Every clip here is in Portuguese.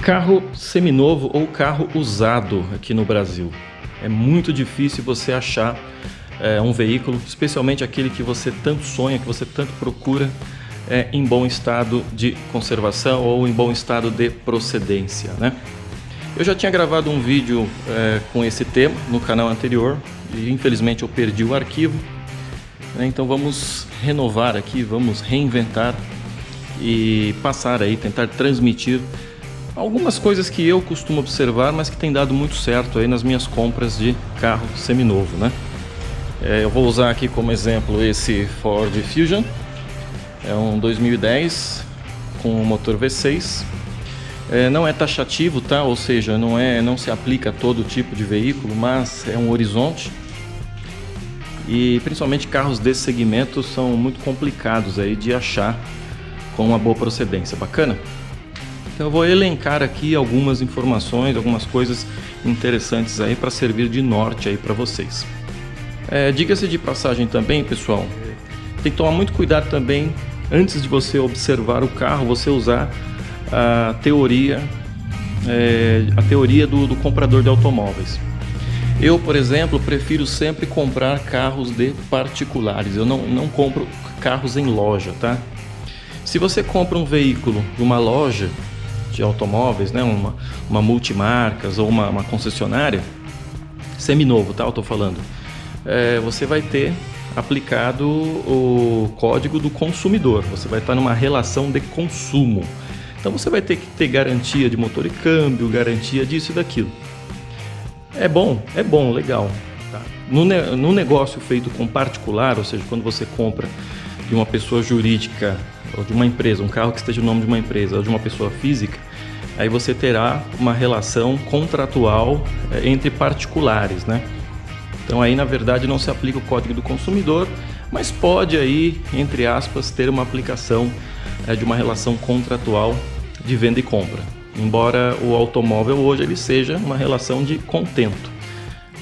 Carro seminovo ou carro usado aqui no Brasil. É muito difícil você achar um veículo, especialmente aquele que você tanto sonha, que você tanto procura, em bom estado de conservação ou em bom estado de procedência, né? Eu já tinha gravado um vídeo com esse tema no canal anterior e infelizmente eu perdi o arquivo, né? Então vamos renovar aqui, vamos reinventar e passar aí, tentar transmitir algumas coisas que eu costumo observar, mas que tem dado muito certo aí nas minhas compras de carro seminovo, né? Eu vou usar aqui como exemplo esse Ford Fusion, é um 2010 com motor V6. Não é taxativo, tá? Ou seja, não se aplica a todo tipo de veículo, mas é um horizonte. E principalmente carros desse segmento são muito complicados aí de achar com uma boa procedência. Bacana? Então eu vou elencar aqui algumas informações, algumas coisas interessantes aí para servir de norte aí para vocês. Diga-se de passagem também, pessoal, tem que tomar muito cuidado também antes de você observar o carro, você usar a teoria do comprador de automóveis. Eu, por exemplo, prefiro sempre comprar carros de particulares. Eu não compro carros em loja, tá? Se você compra um veículo de uma loja de automóveis, né, uma multimarcas ou uma concessionária, seminovo, tá? Eu tô falando. Você vai ter aplicado o código do consumidor. Você vai estar numa relação de consumo. Então você vai ter que ter garantia de motor e câmbio, garantia disso e daquilo. É bom, legal. Tá? No negócio feito com particular, ou seja, quando você compra de uma pessoa jurídica ou de uma empresa, um carro que esteja no nome de uma empresa ou de uma pessoa física, aí você terá uma relação contratual entre particulares, né? Então aí na verdade não se aplica o código do consumidor, mas pode aí, entre aspas, ter uma aplicação de uma relação contratual de venda e compra. Embora o automóvel hoje ele seja uma relação de contento.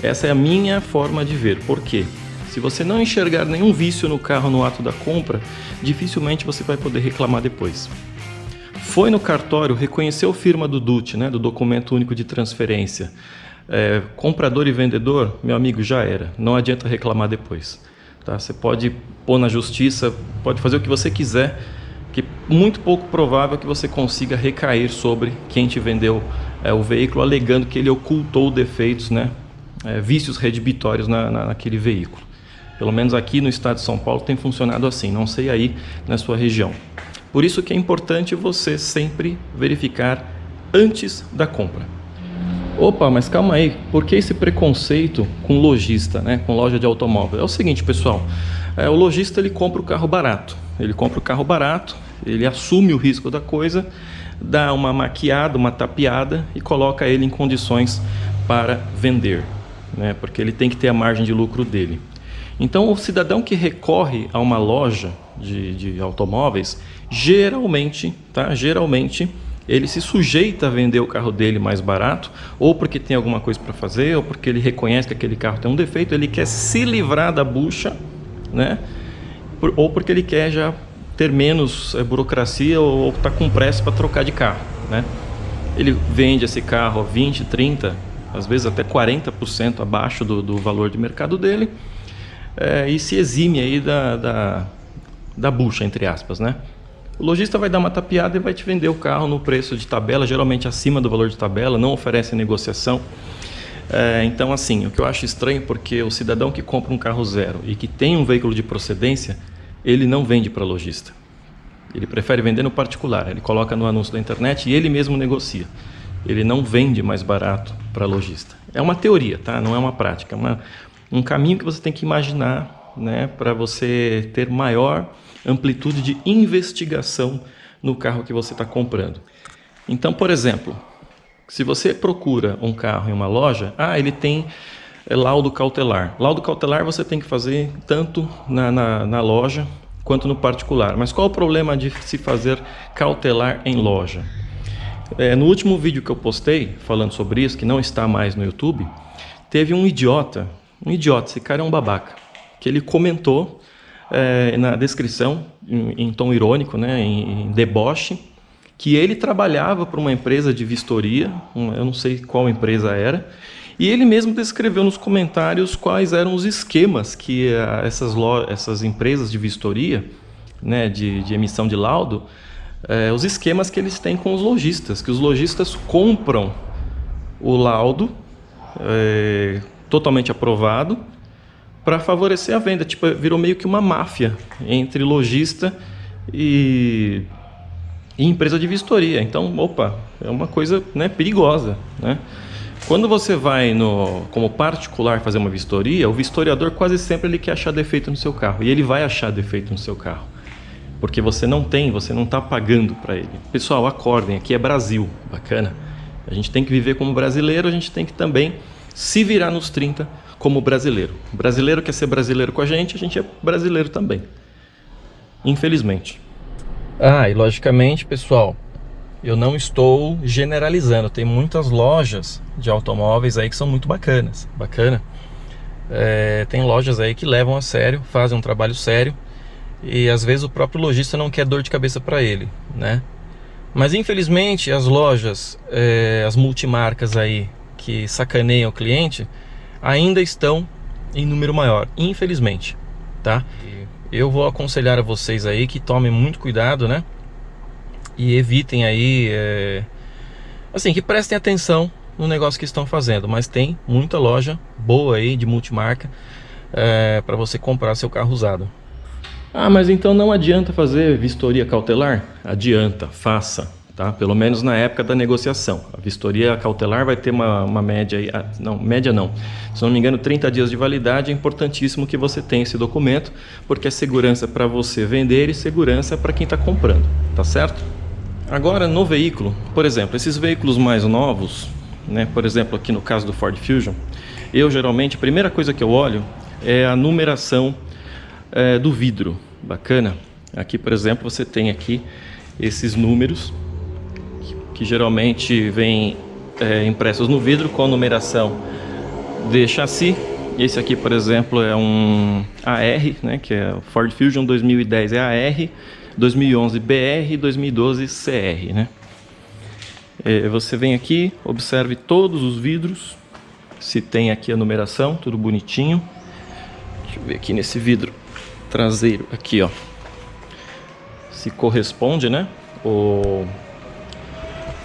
Essa é a minha forma de ver. Por quê? Se você não enxergar nenhum vício no carro no ato da compra, dificilmente você vai poder reclamar depois. Foi no cartório, reconheceu a firma do DUT, né, do Documento Único de Transferência, comprador e vendedor, meu amigo, já era. Não adianta reclamar depois. Tá? Você pode pôr na justiça, pode fazer o que você quiser, que é muito pouco provável que você consiga recair sobre quem te vendeu o veículo, alegando que ele ocultou defeitos, né, vícios redibitórios naquele veículo. Pelo menos aqui no estado de São Paulo tem funcionado assim, não sei aí na sua região. Por isso que é importante você sempre verificar antes da compra. Opa, mas calma aí, por que esse preconceito com lojista, né, com loja de automóvel? É o seguinte, pessoal, o lojista ele compra o carro barato, ele assume o risco da coisa, dá uma maquiada, uma tapeada e coloca ele em condições para vender, né, porque ele tem que ter a margem de lucro dele. Então o cidadão que recorre a uma loja de automóveis, geralmente ele se sujeita a vender o carro dele mais barato, ou porque tem alguma coisa para fazer, ou porque ele reconhece que aquele carro tem um defeito, ele quer se livrar da bucha, né? Ou porque ele quer já ter menos burocracia ou está com pressa para trocar de carro, né? Ele vende esse carro a 20, 30, às vezes até 40% abaixo do valor de mercado dele, e se exime aí da bucha, entre aspas, né? O lojista vai dar uma tapeada e vai te vender o carro no preço de tabela, geralmente acima do valor de tabela, não oferece negociação. Então assim, o que eu acho estranho, porque o cidadão que compra um carro zero e que tem um veículo de procedência, ele não vende para lojista. Ele prefere vender no particular, ele coloca no anúncio da internet e ele mesmo negocia. Ele não vende mais barato para lojista. É uma teoria, tá? Não é uma prática, é um caminho que você tem que imaginar, né, para você ter maior amplitude de investigação no carro que você está comprando. Então, por exemplo, se você procura um carro em uma loja, ele tem laudo cautelar. Laudo cautelar você tem que fazer tanto na loja quanto no particular. Mas qual o problema de se fazer cautelar em loja? No último vídeo que eu postei falando sobre isso, que não está mais no YouTube, teve um idiota, esse cara é um babaca, que ele comentou na descrição, em tom irônico, né, em deboche, que ele trabalhava para uma empresa de vistoria, eu não sei qual empresa era, e ele mesmo descreveu nos comentários quais eram os esquemas que essas empresas de vistoria, né, de emissão de laudo, os esquemas que eles têm com os lojistas, que os lojistas compram o laudo totalmente aprovado para favorecer a venda. Tipo, virou meio que uma máfia entre lojista e empresa de vistoria. Então, opa, é uma coisa, né, perigosa, né? Quando você vai como particular fazer uma vistoria, o vistoriador quase sempre ele quer achar defeito no seu carro. E ele vai achar defeito no seu carro. Porque você não está pagando para ele. Pessoal, acordem, aqui é Brasil, bacana. A gente tem que viver como brasileiro, a gente tem que também se virar nos 30 como brasileiro. O brasileiro quer ser brasileiro com a gente é brasileiro também. Infelizmente. E logicamente, pessoal, eu não estou generalizando. Tem muitas lojas de automóveis aí que são muito bacanas. Tem lojas aí que levam a sério, fazem um trabalho sério. E às vezes o próprio lojista não quer dor de cabeça para ele, né? Mas infelizmente as lojas, as multimarcas aí que sacaneiam o cliente, ainda estão em número maior, infelizmente, tá? Eu vou aconselhar a vocês aí que tomem muito cuidado, né? E evitem aí, assim, que prestem atenção no negócio que estão fazendo. Mas tem muita loja boa aí de multimarca para você comprar seu carro usado. Mas então não adianta fazer vistoria cautelar? Adianta, faça, tá? Pelo menos na época da negociação. A vistoria cautelar vai ter uma média aí, média não. Se não me engano, 30 dias de validade. É importantíssimo que você tenha esse documento, porque é segurança para você vender e segurança para quem está comprando, tá certo? Agora, no veículo, por exemplo, esses veículos mais novos, né? Por exemplo, aqui no caso do Ford Fusion, eu geralmente, a primeira coisa que eu olho é a numeração do vidro. Bacana. Aqui, por exemplo, você tem aqui esses números que geralmente vêm impressos no vidro com a numeração de chassi. Esse aqui, por exemplo, é um AR, né, que é o Ford Fusion 2010 é AR, 2011 BR, 2012 CR, né? Você vem aqui, observe todos os vidros, se tem aqui a numeração, tudo bonitinho. Deixa eu ver aqui nesse vidro traseiro aqui, ó, se corresponde, né, o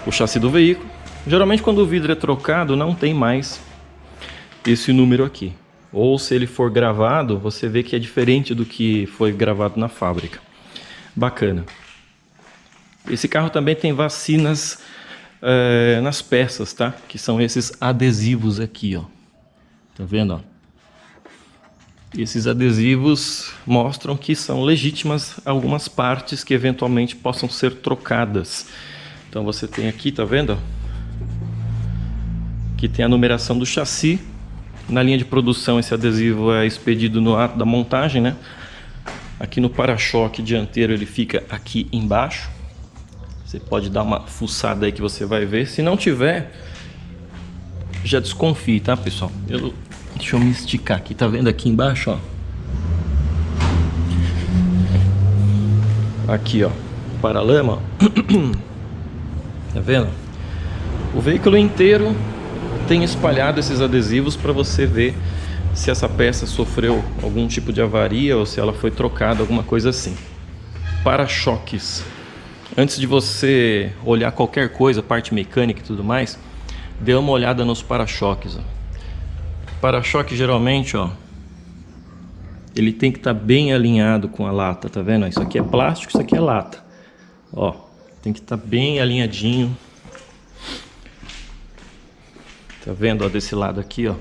chassi do veículo. Geralmente quando o vidro é trocado não tem mais esse número aqui, ou se ele for gravado você vê que é diferente do que foi gravado na fábrica. Bacana. Esse carro também tem vacinas nas peças, tá? Que são esses adesivos aqui, ó. Tá vendo, ó? Esses adesivos mostram que são legítimas algumas partes que eventualmente possam ser trocadas. Então você tem aqui, tá vendo? Aqui tem a numeração do chassi. Na linha de produção esse adesivo é expedido no ato da montagem, né? Aqui no para-choque dianteiro ele fica aqui embaixo. Você pode dar uma fuçada aí que você vai ver. Se não tiver, já desconfie, tá, pessoal? Deixa eu me esticar aqui, tá vendo aqui embaixo, ó? Aqui, ó, paralama, tá vendo? O veículo inteiro tem espalhado esses adesivos para você ver se essa peça sofreu algum tipo de avaria ou se ela foi trocada, alguma coisa assim. Para-choques. Antes de você olhar qualquer coisa, parte mecânica e tudo mais, dê uma olhada nos para-choques, ó. Para-choque geralmente, ó, ele tem que estar bem alinhado com a lata, tá vendo? Isso aqui é plástico, isso aqui é lata. Ó, tem que estar bem alinhadinho. Tá vendo, ó, desse lado aqui, ó?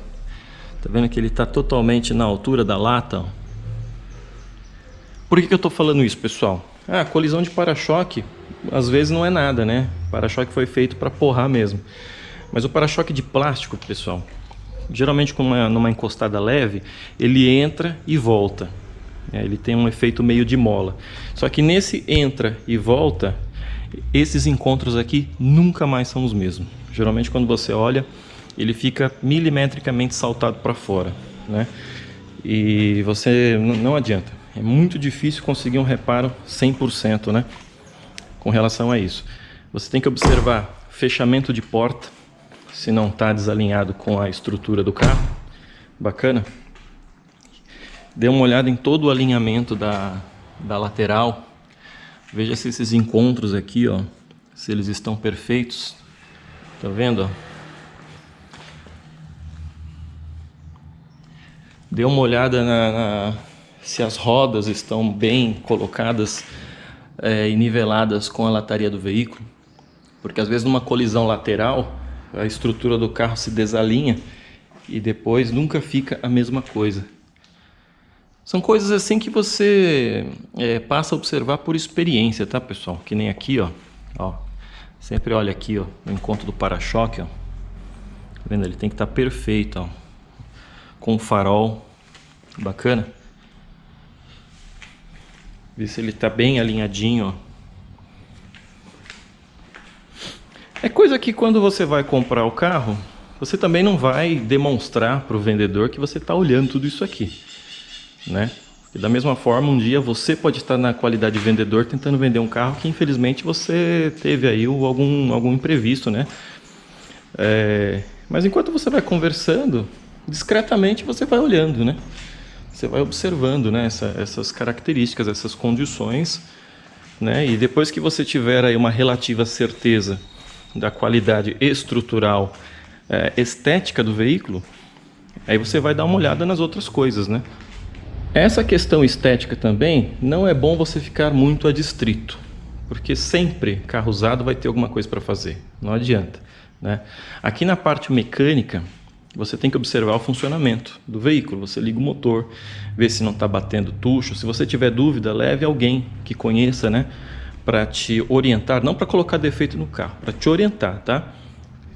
Tá vendo que ele está totalmente na altura da lata, ó? Por que eu tô falando isso, pessoal? Colisão de para-choque, às vezes não é nada, né? O para-choque foi feito para porrar mesmo. Mas o para-choque de plástico, pessoal, geralmente numa encostada leve, ele entra e volta. Ele tem um efeito meio de mola. Só que nesse entra e volta, esses encontros aqui nunca mais são os mesmos. Geralmente quando você olha, ele fica milimetricamente saltado para fora, né? E você não adianta. É muito difícil conseguir um reparo 100%, né? Com relação a isso. Você tem que observar fechamento de porta, se não está desalinhado com a estrutura do carro. Bacana? Dê uma olhada em todo o alinhamento da lateral. Veja se esses encontros aqui, ó, se eles estão perfeitos. Tá vendo? Dê uma olhada se as rodas estão bem colocadas e niveladas com a lataria do veículo. Porque às vezes numa colisão lateral, a estrutura do carro se desalinha e depois nunca fica a mesma coisa. São coisas assim que você passa a observar por experiência, tá, pessoal? Que nem aqui, ó. Sempre olha aqui, ó, no encontro do para-choque, ó. Tá vendo? Ele tem que estar perfeito, ó. Com o farol. Bacana? Vê se ele está bem alinhadinho, ó. É coisa que quando você vai comprar o carro, você também não vai demonstrar para o vendedor que você está olhando tudo isso aqui, né? E da mesma forma, um dia você pode estar na qualidade de vendedor tentando vender um carro que infelizmente você teve aí algum imprevisto, né? Mas enquanto você vai conversando, discretamente você vai olhando, né? Você vai observando, né, essas características, essas condições, né? E depois que você tiver aí uma relativa certeza da qualidade estrutural, estética do veículo, aí você vai dar uma olhada nas outras coisas, né? Essa questão estética também, não é bom você ficar muito adstrito, porque sempre carro usado vai ter alguma coisa para fazer, não adianta, né? Aqui na parte mecânica, você tem que observar o funcionamento do veículo. Você liga o motor, vê se não está batendo tucho. Se você tiver dúvida, leve alguém que conheça, né, para te orientar, não para colocar defeito no carro, para te orientar, tá?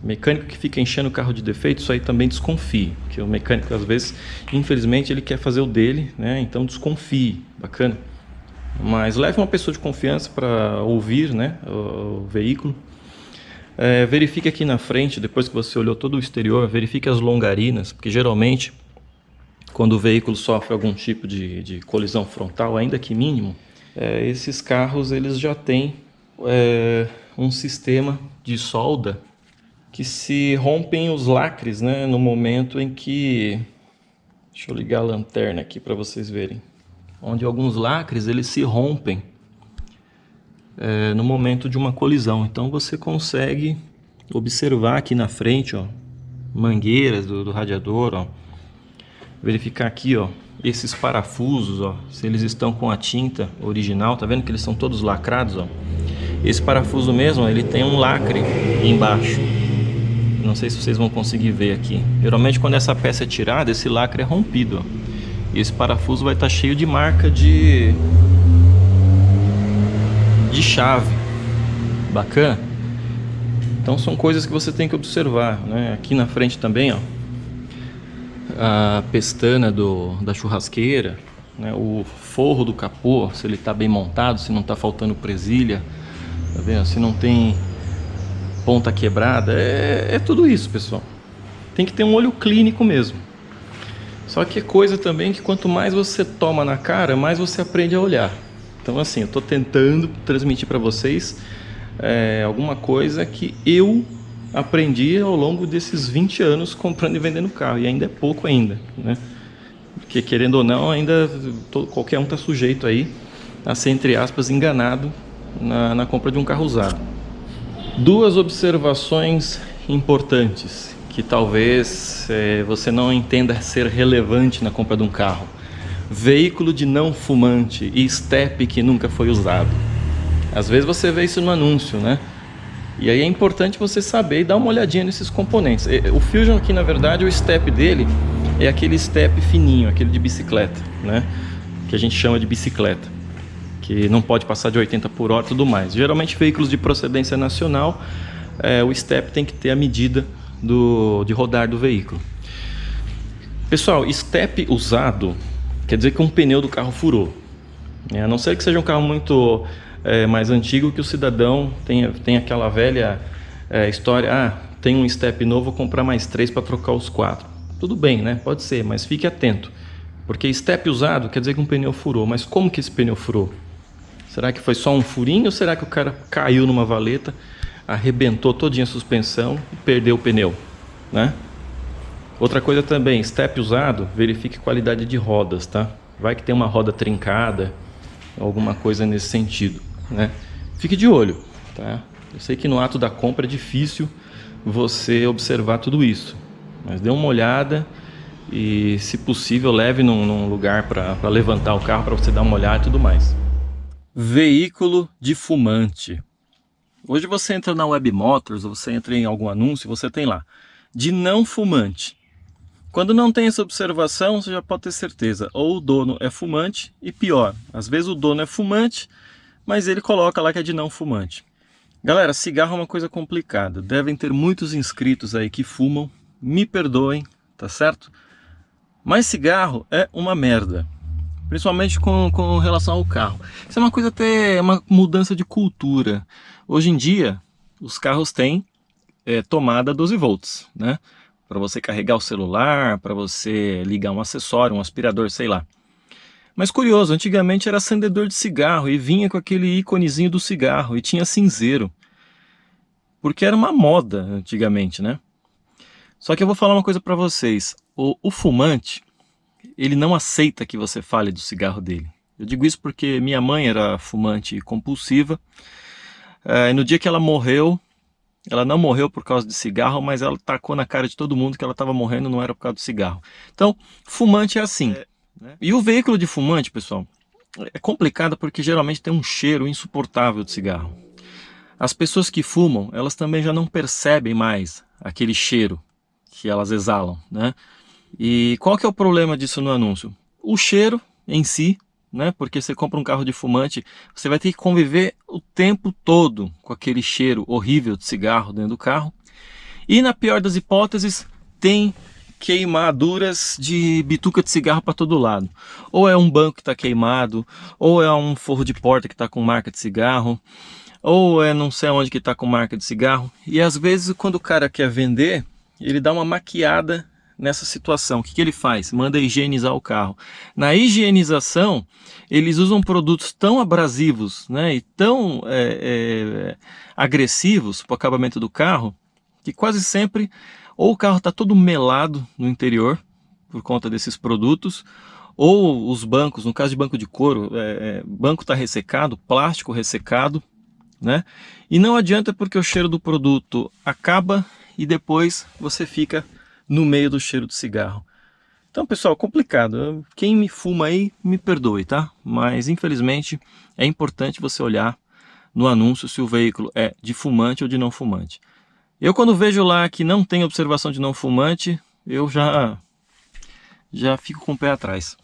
Mecânico que fica enchendo o carro de defeito, isso aí também desconfie, porque o mecânico às vezes, infelizmente, ele quer fazer o dele, né? Então desconfie, bacana. Mas leve uma pessoa de confiança para ouvir, né, o veículo. Verifique aqui na frente, depois que você olhou todo o exterior, verifique as longarinas, porque geralmente quando o veículo sofre algum tipo de colisão frontal, ainda que mínimo, esses carros eles já têm um sistema de solda que se rompem os lacres, né, no momento em que... Deixa eu ligar a lanterna aqui para vocês verem. Onde alguns lacres eles se rompem no momento de uma colisão. Então você consegue observar aqui na frente, ó, mangueiras do radiador, ó. Verificar aqui, ó, esses parafusos, ó, se eles estão com a tinta original. Tá vendo que eles são todos lacrados, ó? Esse parafuso mesmo, ó, ele tem um lacre embaixo. Não sei se vocês vão conseguir ver aqui. Geralmente quando essa peça é tirada, esse lacre é rompido, ó. E esse parafuso vai estar cheio de marca de chave. Bacana? Então são coisas que você tem que observar, né? Aqui na frente também, ó, a pestana da churrasqueira, né? O forro do capô, se ele está bem montado, se não está faltando presilha, tá vendo? Se não tem ponta quebrada, é tudo isso, pessoal. Tem que ter um olho clínico mesmo. Só que é coisa também que quanto mais você toma na cara, mais você aprende a olhar. Então assim, eu estou tentando transmitir para vocês alguma coisa que eu aprendi ao longo desses 20 anos comprando e vendendo carro. E ainda é pouco ainda, né? Porque querendo ou não, ainda qualquer um está sujeito aí a ser, entre aspas, enganado na compra de um carro usado. Duas observações importantes que talvez você não entenda ser relevante na compra de um carro. Veículo de não fumante e estepe que nunca foi usado. Às vezes você vê isso no anúncio, né? E aí é importante você saber e dar uma olhadinha nesses componentes. O Fusion aqui, na verdade, o estepe dele é aquele estepe fininho, aquele de bicicleta, né? Que a gente chama de bicicleta, que não pode passar de 80 por hora e tudo mais. Geralmente veículos de procedência nacional, o estepe tem que ter a medida de rodar do veículo. Pessoal, estepe usado quer dizer que um pneu do carro furou. A não ser que seja um carro muito mais antigo, que o cidadão tem aquela velha história, tem um step novo, vou comprar mais 3 para trocar os 4. Tudo bem, né? Pode ser, mas fique atento. Porque step usado quer dizer que um pneu furou. Mas como que esse pneu furou? Será que foi só um furinho ou será que o cara caiu numa valeta arrebentou todinha a suspensão e perdeu o pneu, né? Outra coisa também, step usado, verifique qualidade de rodas, tá? Vai que tem uma roda trincada, alguma coisa nesse sentido, né? Fique de olho, tá? Eu sei que no ato da compra é difícil você observar tudo isso, mas dê uma olhada e, se possível, leve num lugar para levantar o carro, para você dar uma olhada e tudo mais. Veículo de fumante. Hoje você entra na Web Motors, ou você entra em algum anúncio, você tem lá, de não fumante. Quando não tem essa observação, você já pode ter certeza, ou o dono é fumante, e pior, às vezes o dono é fumante, mas ele coloca lá que é de não fumante. Galera, cigarro é uma coisa complicada, devem ter muitos inscritos aí que fumam, me perdoem, tá certo? Mas cigarro é uma merda, principalmente com relação ao carro. Isso é uma coisa até, uma mudança de cultura. Hoje em dia, os carros têm tomada 12 volts, né? Para você carregar o celular, para você ligar um acessório, um aspirador, sei lá. Mas curioso, antigamente era acendedor de cigarro e vinha com aquele íconezinho do cigarro e tinha cinzeiro. Porque era uma moda antigamente, né? Só que eu vou falar uma coisa para vocês. O fumante, ele não aceita que você fale do cigarro dele. Eu digo isso porque minha mãe era fumante compulsiva. E no dia que ela morreu, ela não morreu por causa de cigarro, mas ela tacou na cara de todo mundo que ela estava morrendo, não era por causa do cigarro. Então, fumante é assim. Né? E o veículo de fumante, pessoal, é complicado porque geralmente tem um cheiro insuportável de cigarro. As pessoas que fumam, elas também já não percebem mais aquele cheiro que elas exalam, né? E qual que é o problema disso no anúncio? O cheiro em si, né? Porque você compra um carro de fumante, você vai ter que conviver o tempo todo com aquele cheiro horrível de cigarro dentro do carro. E na pior das hipóteses, tem queimaduras de bituca de cigarro para todo lado. Ou é um banco que está queimado, ou é um forro de porta que está com marca de cigarro, ou é não sei onde que está com marca de cigarro. E às vezes quando o cara quer vender, ele dá uma maquiada nessa situação. O que ele faz? Manda higienizar o carro. Na higienização, eles usam produtos tão abrasivos, né, e tão agressivos para o acabamento do carro, que quase sempre ou o carro está todo melado no interior, por conta desses produtos, ou os bancos, no caso de banco de couro, banco está ressecado, plástico ressecado, né? E não adianta porque o cheiro do produto acaba e depois você fica no meio do cheiro de cigarro. Então, pessoal, complicado. Quem me fuma aí, me perdoe, tá? Mas, infelizmente, é importante você olhar no anúncio se o veículo é de fumante ou de não fumante. Eu, quando vejo lá que não tem observação de não fumante, eu já fico com o pé atrás.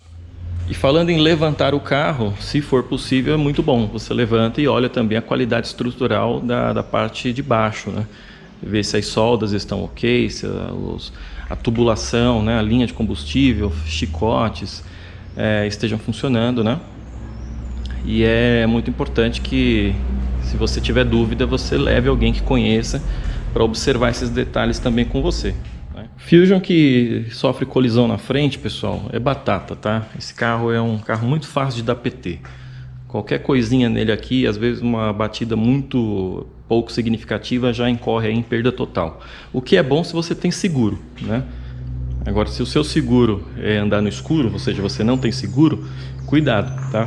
E falando em levantar o carro, se for possível, é muito bom. Você levanta e olha também a qualidade estrutural da parte de baixo, né? Ver se as soldas estão ok, se a tubulação, né, a linha de combustível, chicotes estejam funcionando, né? E é muito importante que, se você tiver dúvida, você leve alguém que conheça para observar esses detalhes também com você. Fusion que sofre colisão na frente, pessoal, é batata, tá? Esse carro é um carro muito fácil de dar PT. Qualquer coisinha nele aqui, às vezes uma batida muito pouco significativa já incorre em perda total. O que é bom se você tem seguro, né? Agora, se o seu seguro é andar no escuro, ou seja, você não tem seguro, cuidado, tá?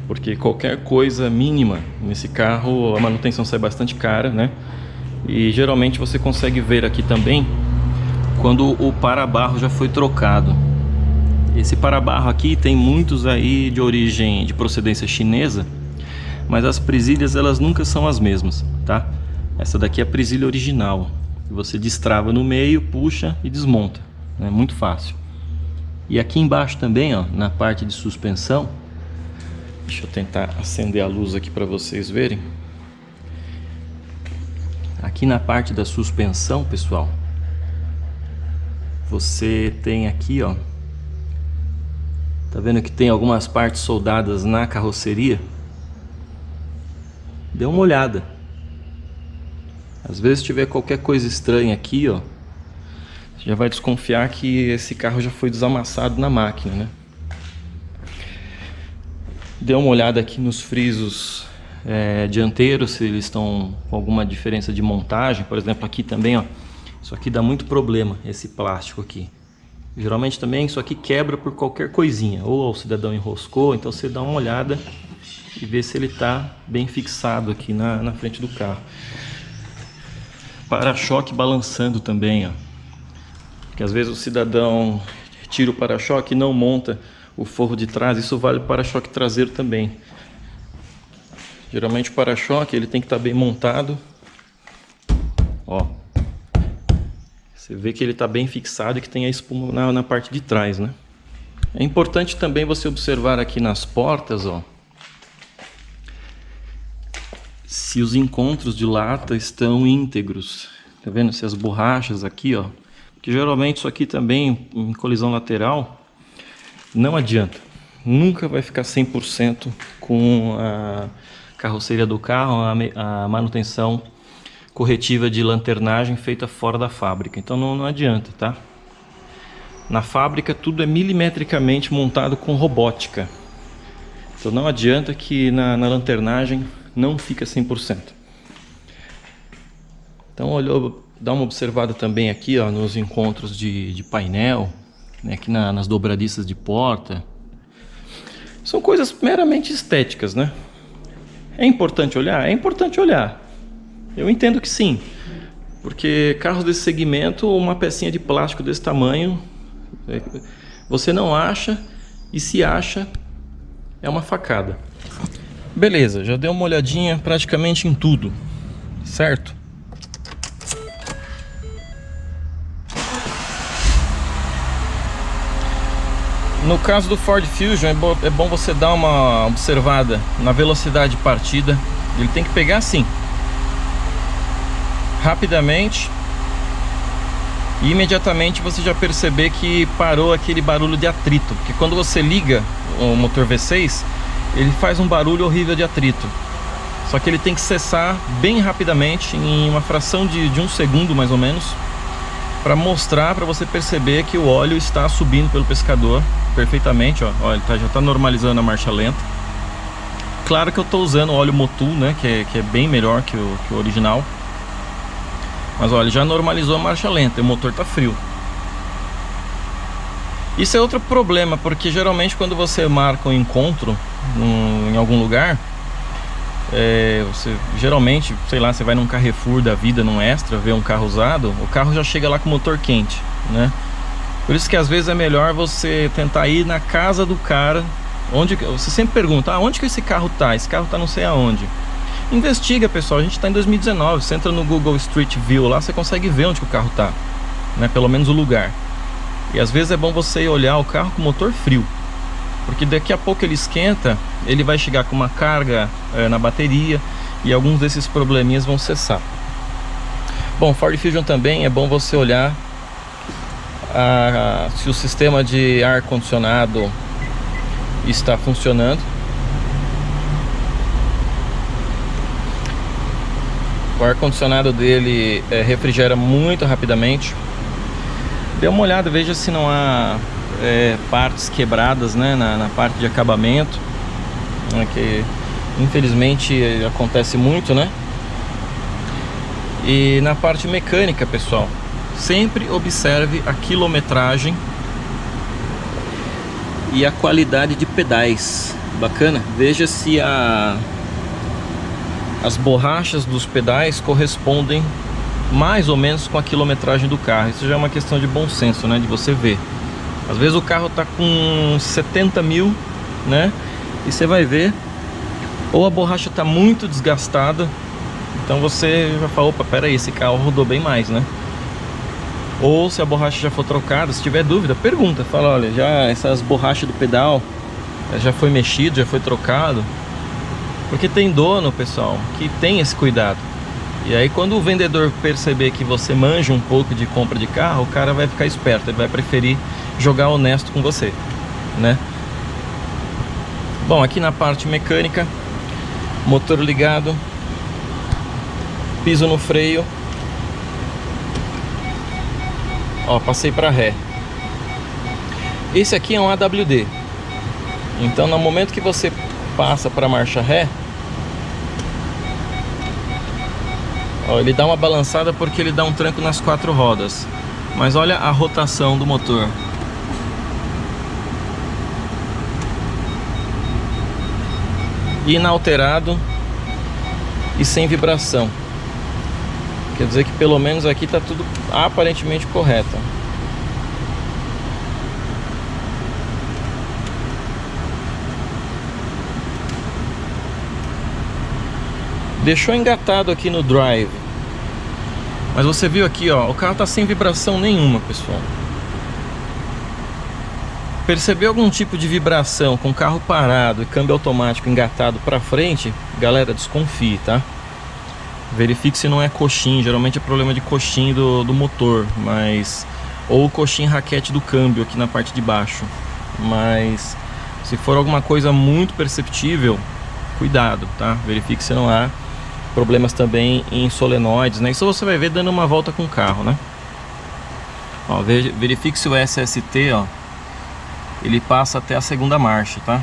Porque qualquer coisa mínima nesse carro, a manutenção sai bastante cara, né? E geralmente você consegue ver aqui também quando o para-barro já foi trocado. Esse para-barro aqui tem muitos aí de origem, de procedência chinesa, mas as presilhas elas nunca são as mesmas, tá? Essa daqui é a presilha original. Você destrava no meio, puxa e desmonta. É muito fácil. E aqui embaixo também, ó, na parte de suspensão, deixa eu tentar acender a luz aqui para vocês verem. Aqui na parte da suspensão, pessoal, você tem aqui, ó, tá vendo que tem algumas partes soldadas na carroceria? Dê uma olhada. Às vezes tiver qualquer coisa estranha aqui, ó, você já vai desconfiar que esse carro já foi desamassado na máquina, né? Dê uma olhada aqui nos frisos dianteiros, se eles estão com alguma diferença de montagem. Por exemplo, aqui também, ó, isso aqui dá muito problema, esse plástico aqui. Geralmente também isso aqui quebra por qualquer coisinha, ou o cidadão enroscou, então você dá uma olhada e vê se ele está bem fixado aqui na frente do carro. Para-choque balançando também, ó. Porque às vezes o cidadão tira o para-choque e não monta o forro de trás. Isso vale para o para-choque traseiro também. Geralmente o para-choque ele tem que estar bem montado. Ó, você vê que ele está bem fixado e que tem a espuma na parte de trás, né? É importante também você observar aqui nas portas, ó, se os encontros de lata estão íntegros. Tá vendo? Se as borrachas aqui, ó, que geralmente isso aqui também em colisão lateral não adianta. Nunca vai ficar 100% com a carroceria do carro, a manutenção corretiva de lanternagem feita fora da fábrica. Então não adianta, tá? Na fábrica tudo é milimetricamente montado com robótica. Então não adianta que na lanternagem não fica 100%. Então olhou, dá uma observada também aqui, ó, nos encontros de painel, né, aqui nas dobradiças de porta. São coisas meramente estéticas, né? É importante olhar? É importante olhar. Eu entendo que sim, porque carros desse segmento, uma pecinha de plástico desse tamanho, você não acha, e se acha, é uma facada. Beleza, já dei uma olhadinha praticamente em tudo, certo? No caso do Ford Fusion, é bom você dar uma observada na velocidade de partida. Ele tem que pegar assim, rapidamente, e imediatamente você já perceber que parou aquele barulho de atrito, porque quando você liga o motor V6, ele faz um barulho horrível de atrito. Só que ele tem que cessar bem rapidamente, em uma fração de um segundo mais ou menos, para mostrar, para você perceber que o óleo está subindo pelo pescador perfeitamente. Ó, ele já está normalizando a marcha lenta. Claro que eu estou usando óleo Motul, né, que é bem melhor que o original. Mas olha, já normalizou a marcha lenta e o motor está frio. Isso é outro problema, porque geralmente quando você marca um encontro em algum lugar, você geralmente, sei lá, você vai num Carrefour da vida, num Extra, vê um carro usado, o carro já chega lá com o motor quente, né? Por isso que às vezes é melhor você tentar ir na casa do cara, onde você sempre pergunta, onde que esse carro tá? Esse carro tá não sei aonde. Investiga, pessoal, a gente está em 2019, você entra no Google Street View lá, você consegue ver onde que o carro tá, né? Pelo menos o lugar. E às vezes é bom você olhar o carro com o motor frio, porque daqui a pouco ele esquenta, ele vai chegar com uma carga na bateria e alguns desses probleminhas vão cessar. Bom, Ford Fusion também é bom você olhar se o sistema de ar-condicionado está funcionando. O ar-condicionado dele refrigera muito rapidamente. Dê uma olhada, veja se não há partes quebradas, né, na parte de acabamento, né, que infelizmente acontece muito, né? E na parte mecânica, pessoal, sempre observe a quilometragem e a qualidade de pedais. Bacana? Veja se as borrachas dos pedais correspondem mais ou menos com a quilometragem do carro. Isso já é uma questão de bom senso, né? De você ver. Às vezes o carro tá com 70 mil, né? E você vai ver, ou a borracha tá muito desgastada, então você já fala, opa, pera aí, esse carro rodou bem mais, né? Ou se a borracha já for trocada, se tiver dúvida, pergunta, fala, olha, já essas borrachas do pedal já foi mexido, já foi trocado. Porque tem dono, pessoal, que tem esse cuidado. E aí quando o vendedor perceber que você manja um pouco de compra de carro, o cara vai ficar esperto, ele vai preferir jogar honesto com você, né? Bom, aqui na parte mecânica, motor ligado, piso no freio. Ó, passei para ré. Esse aqui é um AWD. Então no momento que você passa para marcha ré, Ó, ele dá uma balançada porque ele dá um tranco nas 4 rodas. Mas olha a rotação do motor. Inalterado e sem vibração. Quer dizer que pelo menos aqui está tudo aparentemente correto. Deixou engatado aqui no drive. Mas você viu aqui, ó, o carro está sem vibração nenhuma, pessoal. Percebeu algum tipo de vibração com o carro parado e câmbio automático engatado para frente? Galera, desconfie, tá? Verifique se não é coxim. Geralmente é problema de coxim do motor, mas ou coxim raquete do câmbio aqui na parte de baixo. Mas se for alguma coisa muito perceptível, cuidado, tá? Verifique se não há problemas também em solenoides, né? Isso você vai ver dando uma volta com o carro, né? Ó, verifique se o SST, ó, ele passa até a segunda marcha, tá?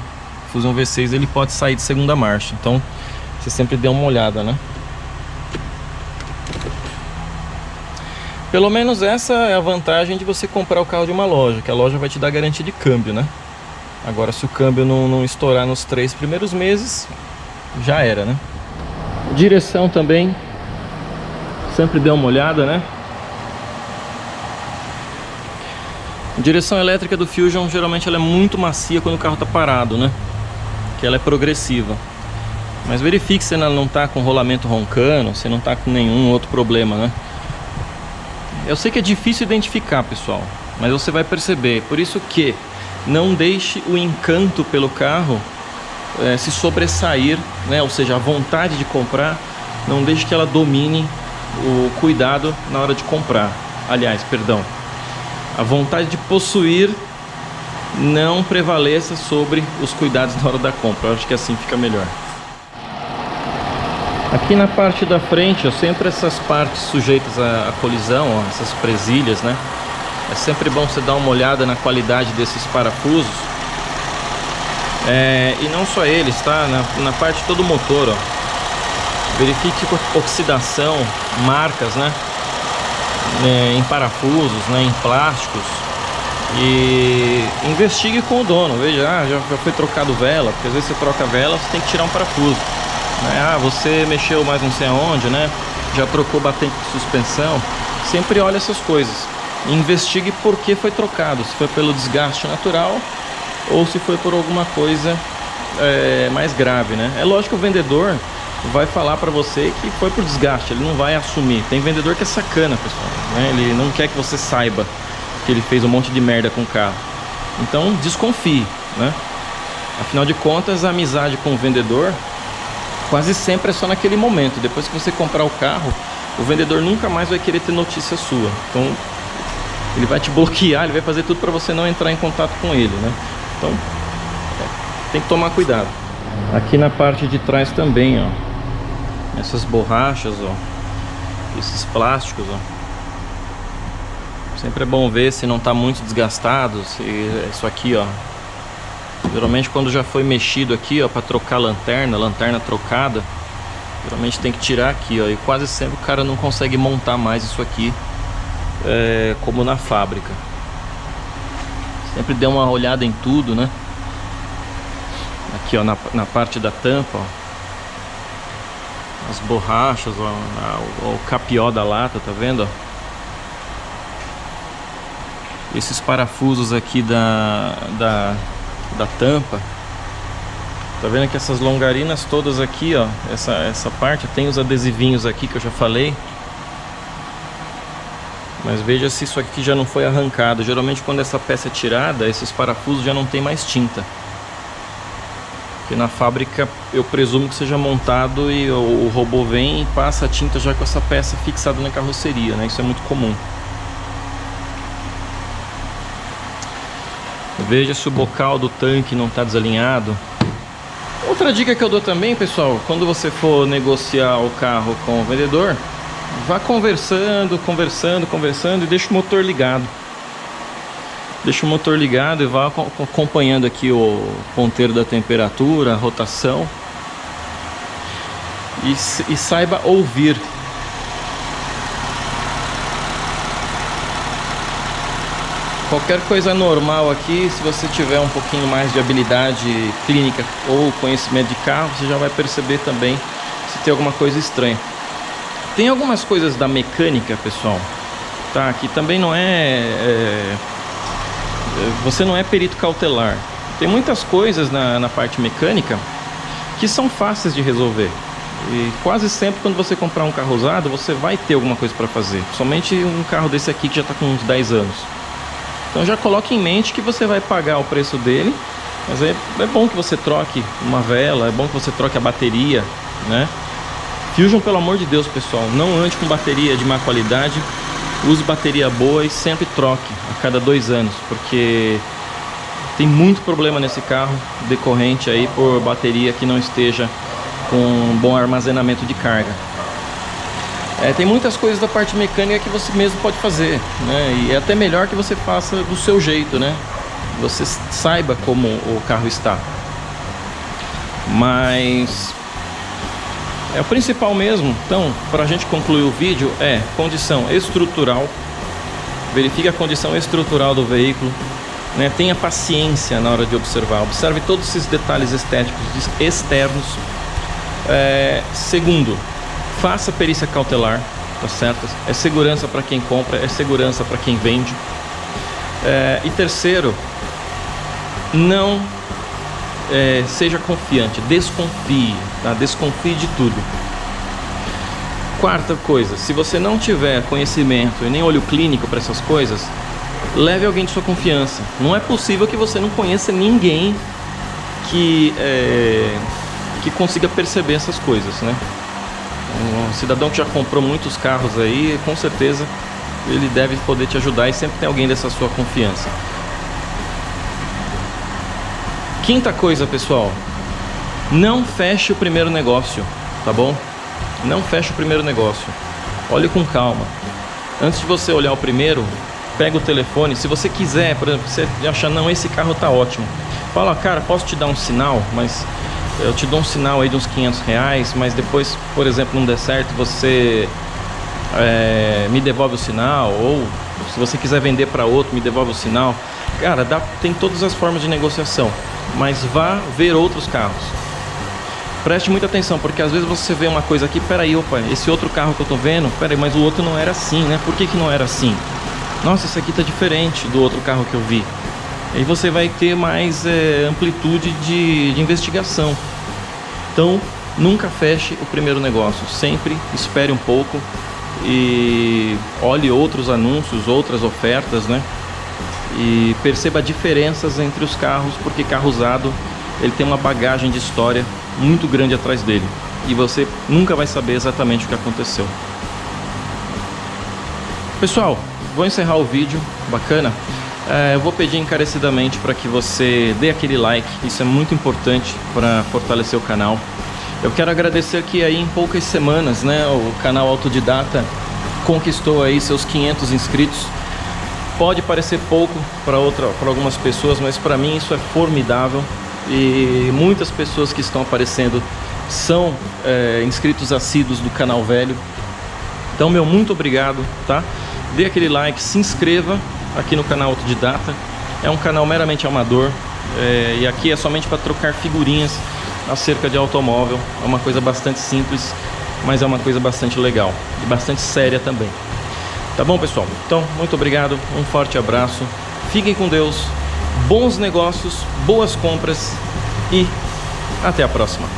Fusion V6 ele pode sair de segunda marcha, então você sempre dê uma olhada, né? Pelo menos essa é a vantagem de você comprar o carro de uma loja, que a loja vai te dar garantia de câmbio, né? Agora, se o câmbio não estourar nos 3 primeiros meses, já era, né? Direção também, sempre dê uma olhada, né? Direção elétrica do Fusion, geralmente ela é muito macia quando o carro está parado, né? Que ela é progressiva. Mas verifique se ela não está com rolamento roncando, se não está com nenhum outro problema, né? Eu sei que é difícil identificar, pessoal, mas você vai perceber. Por isso que não deixe o encanto pelo carro se sobressair, né? Ou seja, a vontade de comprar, não deixe que ela domine o cuidado na hora de comprar. Aliás, perdão, a vontade de possuir não prevaleça sobre os cuidados na hora da compra. Eu acho que assim fica melhor. Aqui na parte da frente, ó, sempre essas partes sujeitas à colisão, ó, essas presilhas, né? É sempre bom você dar uma olhada na qualidade desses parafusos. E não só eles, tá? Na parte de todo o motor, ó. Verifique oxidação, marcas, né? Em parafusos, né? Em plásticos. E investigue com o dono. Veja, já foi trocado vela, porque às vezes você troca a vela, você tem que tirar um parafuso. Você mexeu mais não sei aonde, né? Já trocou batente de suspensão. Sempre olha essas coisas. Investigue por que foi trocado. Se foi pelo desgaste natural ou se foi por alguma coisa mais grave, né? É lógico que o vendedor vai falar pra você que foi por desgaste. Ele não vai assumir. Tem vendedor que é sacana, pessoal, né? Ele não quer que você saiba que ele fez um monte de merda com o carro. Então desconfie, né? Afinal de contas, a amizade com o vendedor quase sempre é só naquele momento. Depois que você comprar o carro, o vendedor nunca mais vai querer ter notícia sua. Então ele vai te bloquear, ele vai fazer tudo para você não entrar em contato com ele, né? Então tem que tomar cuidado. Aqui na parte de trás também, ó, essas borrachas, ó, esses plásticos, ó, sempre é bom ver se não está muito desgastado. Se isso aqui, ó, geralmente quando já foi mexido aqui, ó, para trocar a lanterna trocada, geralmente tem que tirar aqui, ó, e quase sempre o cara não consegue montar mais isso aqui como na fábrica. Sempre dê uma olhada em tudo, né? Aqui, ó, na parte da tampa, ó, as borrachas, ó, o capió da lata, tá vendo, ó? Esses parafusos aqui da tampa. Tá vendo que essas longarinas todas aqui, ó, essa parte tem os adesivinhos aqui que eu já falei. Mas veja se isso aqui já não foi arrancado. Geralmente quando essa peça é tirada, esses parafusos já não tem mais tinta. Porque na fábrica eu presumo que seja montado e o robô vem e passa a tinta já com essa peça fixada na carroceria, né? Isso é muito comum. Veja se o bocal do tanque não está desalinhado. Outra dica que eu dou também, pessoal, quando você for negociar o carro com o vendedor, vá conversando e deixa o motor ligado. Deixa o motor ligado e vá acompanhando aqui o ponteiro da temperatura, a rotação. E saiba ouvir. Qualquer coisa normal aqui, se você tiver um pouquinho mais de habilidade clínica ou conhecimento de carro, você já vai perceber também se tem alguma coisa estranha. Tem algumas coisas da mecânica, pessoal, tá? Que também não você não é perito cautelar. Tem muitas coisas na parte mecânica que são fáceis de resolver. E quase sempre quando você comprar um carro usado, você vai ter alguma coisa para fazer. Somente um carro desse aqui que já está com uns 10 anos. Então já coloque em mente que você vai pagar o preço dele, mas é bom que você troque uma vela, é bom que você troque a bateria, né? Fusion, pelo amor de Deus, pessoal, não ande com bateria de má qualidade, use bateria boa e sempre troque a cada 2 anos, porque tem muito problema nesse carro decorrente aí por bateria que não esteja com um bom armazenamento de carga. Tem muitas coisas da parte mecânica que você mesmo pode fazer, né? E é até melhor que você faça do seu jeito, né? Você saiba como o carro está. Mas o principal mesmo, então, para a gente concluir o vídeo, é condição estrutural. Verifique a condição estrutural do veículo, né? Tenha paciência na hora de observar. Observe todos esses detalhes estéticos externos. Segundo, faça perícia cautelar, tá certo? É segurança para quem compra, é segurança para quem vende. E terceiro, não seja confiante, desconfie, tá? Desconfie de tudo. Quarta coisa, se você não tiver conhecimento e nem olho clínico para essas coisas, leve alguém de sua confiança. Não é possível que você não conheça ninguém que consiga perceber essas coisas, né? Um cidadão que já comprou muitos carros aí, com certeza ele deve poder te ajudar e sempre tem alguém dessa sua confiança. Quinta coisa, pessoal, não feche o primeiro negócio, tá bom? Não feche o primeiro negócio. Olhe com calma. Antes de você olhar o primeiro, pega o telefone. Se você quiser, por exemplo, você achar, não, esse carro tá ótimo, fala, cara, posso te dar um sinal, mas eu te dou um sinal aí de uns R$500, mas depois, por exemplo, não der certo, você me devolve o sinal, ou se você quiser vender para outro, me devolve o sinal. Cara, tem todas as formas de negociação, mas vá ver outros carros. Preste muita atenção, porque às vezes você vê uma coisa aqui, peraí, opa, esse outro carro que eu tô vendo, peraí, mas o outro não era assim, né? Por que não era assim? Nossa, esse aqui tá diferente do outro carro que eu vi. Aí você vai ter mais amplitude de investigação. Então, nunca feche o primeiro negócio. Sempre espere um pouco e olhe outros anúncios, outras ofertas, né? E perceba diferenças entre os carros, porque carro usado, ele tem uma bagagem de história muito grande atrás dele. E você nunca vai saber exatamente o que aconteceu. Pessoal, vou encerrar o vídeo. Bacana? Eu vou pedir encarecidamente para que você dê aquele like, isso é muito importante para fortalecer o canal. Eu quero agradecer que aí em poucas semanas, né, o canal Autodidata conquistou aí seus 500 inscritos. Pode parecer pouco para algumas pessoas, mas para mim isso é formidável. E muitas pessoas que estão aparecendo são inscritos assíduos do canal velho. Então, meu muito obrigado, tá? Dê aquele like, se inscreva aqui no canal Autodidata. É um canal meramente amador, e aqui é somente para trocar figurinhas acerca de automóvel. É uma coisa bastante simples, mas é uma coisa bastante legal e bastante séria também. Tá bom, pessoal? Então, muito obrigado, um forte abraço, fiquem com Deus, bons negócios, boas compras e até a próxima.